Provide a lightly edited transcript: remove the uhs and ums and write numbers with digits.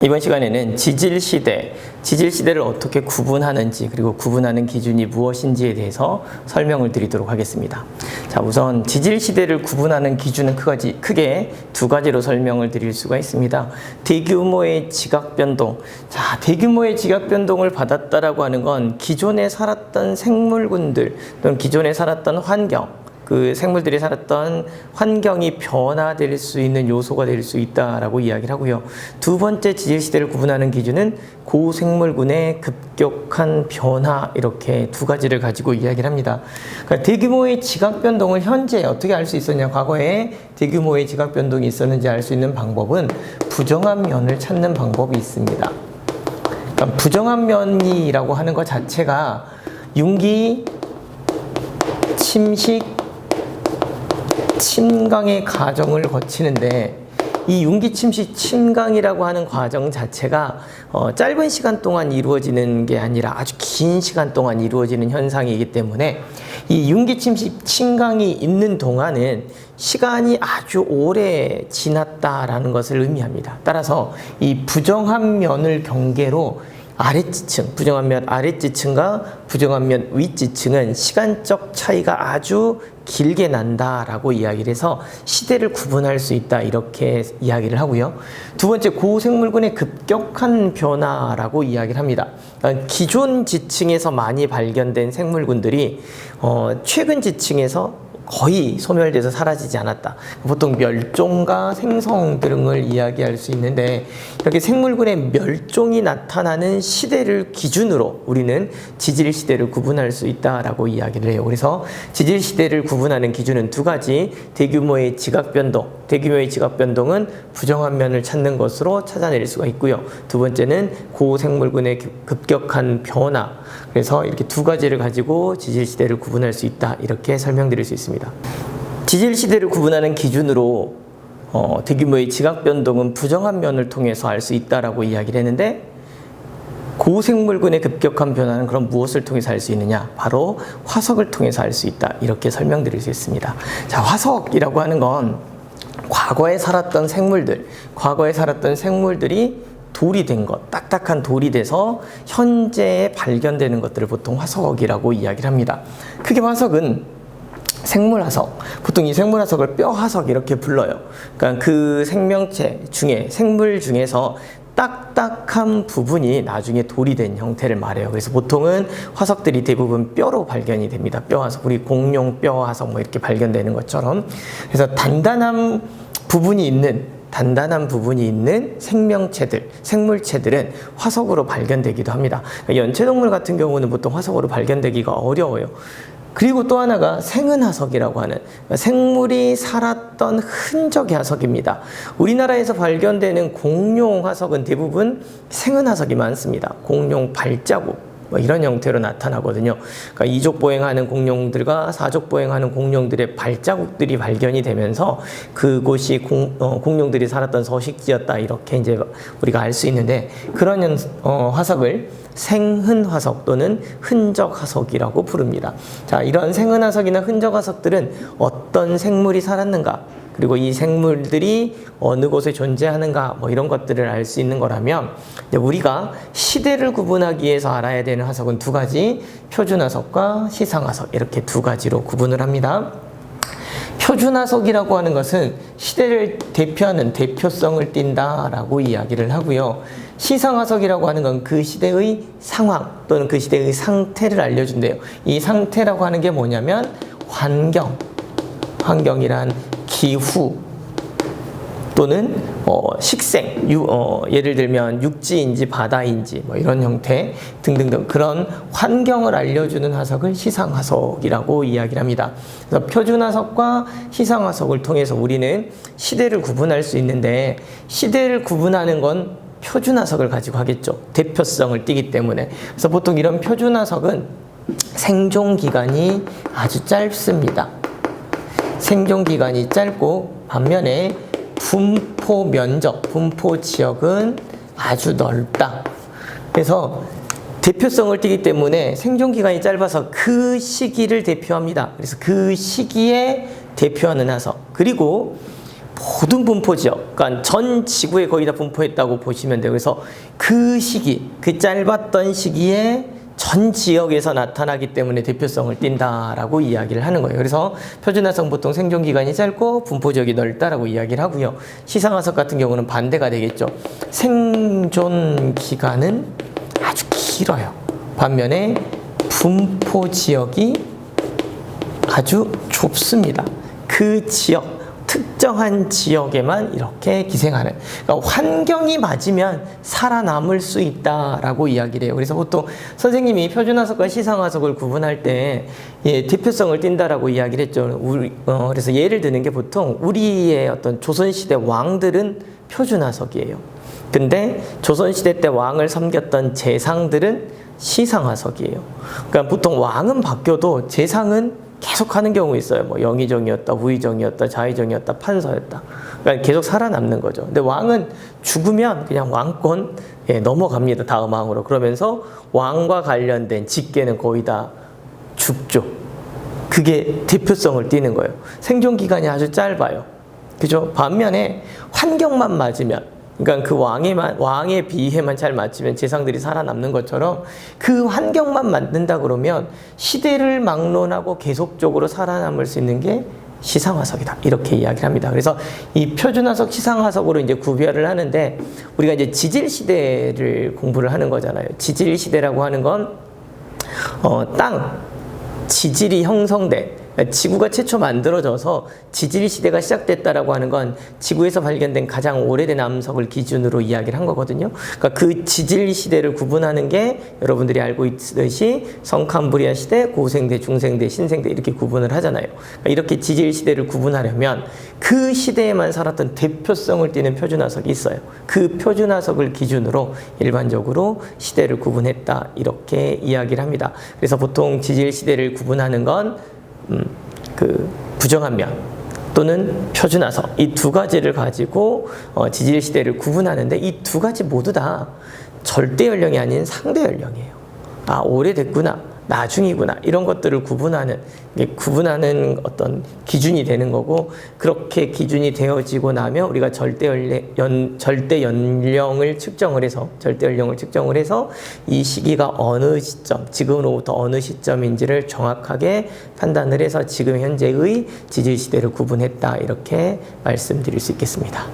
이번 시간에는 지질시대를 어떻게 구분하는지 그리고 구분하는 기준이 무엇인지에 대해서 설명을 드리도록 하겠습니다. 자, 우선 지질시대를 구분하는 기준은 크게 두 가지로 설명을 드릴 수가 있습니다. 대규모의 지각변동. 자, 대규모의 지각변동을 받았다라고 하는 건 기존에 살았던 생물군들 또는 기존에 살았던 환경, 그 생물들이 살았던 환경이 변화될 수 있는 요소가 될 수 있다라고 이야기를 하고요. 두 번째 지질시대를 구분하는 기준은 고생물군의 급격한 변화, 이렇게 두 가지를 가지고 이야기를 합니다. 그러니까 대규모의 지각변동을 현재 어떻게 알 수 있었냐, 과거에 대규모의 지각변동이 있었는지 알 수 있는 방법은 부정한 면을 찾는 방법이 있습니다. 그러니까 부정한 면이라고 하는 것 자체가 융기, 침식, 침강의 과정을 거치는데, 이 융기침식 침강이라고 하는 과정 자체가 짧은 시간 동안 이루어지는 게 아니라 아주 긴 시간 동안 이루어지는 현상이기 때문에 이 융기침식 침강이 있는 동안은 시간이 아주 오래 지났다라는 것을 의미합니다. 따라서 이 부정한 면을 경계로 아랫지층, 부정한 면 아랫지층과 부정한 면 윗지층은 시간적 차이가 아주 길게 난다라고 이야기를 해서 시대를 구분할 수 있다, 이렇게 이야기를 하고요. 두 번째, 고생물군의 급격한 변화라고 이야기를 합니다. 그러니까 기존 지층에서 많이 발견된 생물군들이 최근 지층에서 거의 소멸돼서 사라지지 않았다. 보통 멸종과 생성 등을 이야기할 수 있는데, 이렇게 생물군의 멸종이 나타나는 시대를 기준으로 우리는 지질시대를 구분할 수 있다라고 이야기를 해요. 그래서 지질시대를 구분하는 기준은 두 가지, 대규모의 지각변동, 대규모의 지각변동은 부정한 면을 찾는 것으로 찾아낼 수가 있고요. 두 번째는 고생물군의 급격한 변화, 그래서 이렇게 두 가지를 가지고 지질시대를 구분할 수 있다, 이렇게 설명드릴 수 있습니다. 지질시대를 구분하는 기준으로 대규모의 지각변동은 부정한 면을 통해서 알 수 있다라고 이야기를 했는데, 고생물군의 급격한 변화는 그럼 무엇을 통해서 알 수 있느냐? 바로 화석을 통해서 알 수 있다, 이렇게 설명드릴 수 있습니다. 자, 화석이라고 하는 건 과거에 살았던 생물들이 돌이 된 것, 딱딱한 돌이 돼서 현재에 발견되는 것들을 보통 화석이라고 이야기를 합니다. 크게 화석은 생물화석, 보통 이 생물화석을 뼈화석 이렇게 불러요. 그러니까 그 생명체 중에, 생물 중에서 딱딱한 부분이 나중에 돌이 된 형태를 말해요. 그래서 보통은 화석들이 대부분 뼈로 발견이 됩니다. 뼈화석, 우리 공룡 뼈화석 뭐 이렇게 발견되는 것처럼. 그래서 단단한 부분이 있는 생명체들, 생물체들은 화석으로 발견되기도 합니다. 연체동물 같은 경우는 보통 화석으로 발견되기가 어려워요. 그리고 또 하나가 생은화석이라고 하는, 생물이 살았던 흔적의 화석입니다. 우리나라에서 발견되는 공룡 화석은 대부분 생은화석이 많습니다. 공룡 발자국, 뭐 이런 형태로 나타나거든요. 그러니까 이족 보행하는 공룡들과 사족 보행하는 공룡들의 발자국들이 발견이 되면서 그곳이 공룡들이 살았던 서식지였다, 이렇게 이제 우리가 알 수 있는데, 그런 화석을 생흔화석 또는 흔적화석이라고 부릅니다. 자, 이런 생흔화석이나 흔적화석들은 어떤 생물이 살았는가, 그리고 이 생물들이 어느 곳에 존재하는가, 뭐 이런 것들을 알 수 있는 거라면, 우리가 시대를 구분하기 위해서 알아야 되는 화석은 두 가지, 표준화석과 시상화석, 이렇게 두 가지로 구분을 합니다. 표준화석이라고 하는 것은 시대를 대표하는 대표성을 띈다라고 이야기를 하고요. 시상화석이라고 하는 건 그 시대의 상황 또는 그 시대의 상태를 알려준대요. 이 상태라고 하는 게 뭐냐면 환경이란 기후 또는 식생, 예를 들면 육지인지 바다인지 뭐 이런 형태 등등등, 그런 환경을 알려주는 화석을 시상화석이라고 이야기를 합니다. 그래서 표준화석과 시상화석을 통해서 우리는 시대를 구분할 수 있는데, 시대를 구분하는 건 표준화석을 가지고 하겠죠. 대표성을 띠기 때문에. 그래서 보통 이런 표준화석은 생존기간이 아주 짧습니다. 생존기간이 짧고, 반면에 분포 지역은 아주 넓다. 그래서 대표성을 띠기 때문에 생존기간이 짧아서 그 시기를 대표합니다. 그래서 그 시기에 대표하는 화석, 그리고 모든 분포 지역, 그러니까 전 지구에 거의 다 분포했다고 보시면 돼요. 그래서 그 시기, 그 짧았던 시기에 전 지역에서 나타나기 때문에 대표성을 띈다라고 이야기를 하는 거예요. 그래서 표준화석 보통 생존 기간이 짧고 분포 지역이 넓다라고 이야기를 하고요. 시상화석 같은 경우는 반대가 되겠죠. 생존 기간은 아주 길어요. 반면에 분포 지역이 아주 좁습니다. 그 지역, 특정한 지역에만 이렇게 기생하는, 그러니까 환경이 맞으면 살아남을 수 있다라고 이야기를 해요. 그래서 보통 선생님이 표준화석과 시상화석을 구분할 때 대표성을 띈다라고 이야기를 했죠. 그래서 예를 드는 게 보통 우리의 어떤 조선시대 왕들은 표준화석이에요. 근데 조선시대 때 왕을 섬겼던 재상들은 시상화석이에요. 그러니까 보통 왕은 바뀌어도 재상은 계속 하는 경우 있어요. 뭐 영의정이었다, 우의정이었다, 자의정이었다, 판서였다. 그러니까 계속 살아남는 거죠. 근데 왕은 죽으면 그냥 왕권 넘어갑니다. 다음 왕으로. 그러면서 왕과 관련된 직계는 거의 다 죽죠. 그게 대표성을 띠는 거예요. 생존 기간이 아주 짧아요. 그죠? 반면에 환경만 맞으면, 그러니까 그 왕의 비위에만 잘 맞추면 재상들이 살아남는 것처럼 그 환경만 만든다 그러면 시대를 막론하고 계속적으로 살아남을 수 있는 게 시상화석이다. 이렇게 이야기를 합니다. 그래서 이 표준화석, 시상화석으로 이제 구별을 하는데, 우리가 이제 지질시대를 공부를 하는 거잖아요. 지질시대라고 하는 건, 땅, 지질이 형성돼. 지구가 최초 만들어져서 지질 시대가 시작됐다라고 하는 건 지구에서 발견된 가장 오래된 암석을 기준으로 이야기를 한 거거든요. 그러니까 그 지질 시대를 구분하는 게 여러분들이 알고 있듯이 성캄브리아 시대, 고생대, 중생대, 신생대 이렇게 구분을 하잖아요. 그러니까 이렇게 지질 시대를 구분하려면 그 시대에만 살았던 대표성을 띠는 표준화석이 있어요. 그 표준화석을 기준으로 일반적으로 시대를 구분했다, 이렇게 이야기를 합니다. 그래서 보통 지질 시대를 구분하는 건 그 부정한 면 또는 표준화석, 이 두 가지를 가지고 지질 시대를 구분하는데, 이 두 가지 모두 다 절대 연령이 아닌 상대 연령이에요. 아, 오래됐구나, 나중이구나, 이런 것들을 구분하는 어떤 기준이 되는 거고, 그렇게 기준이 되어지고 나면 우리가 절대 연령을 측정을 해서 이 시기가 어느 시점, 지금으로부터 어느 시점인지를 정확하게 판단을 해서 지금 현재의 지질 시대를 구분했다, 이렇게 말씀드릴 수 있겠습니다.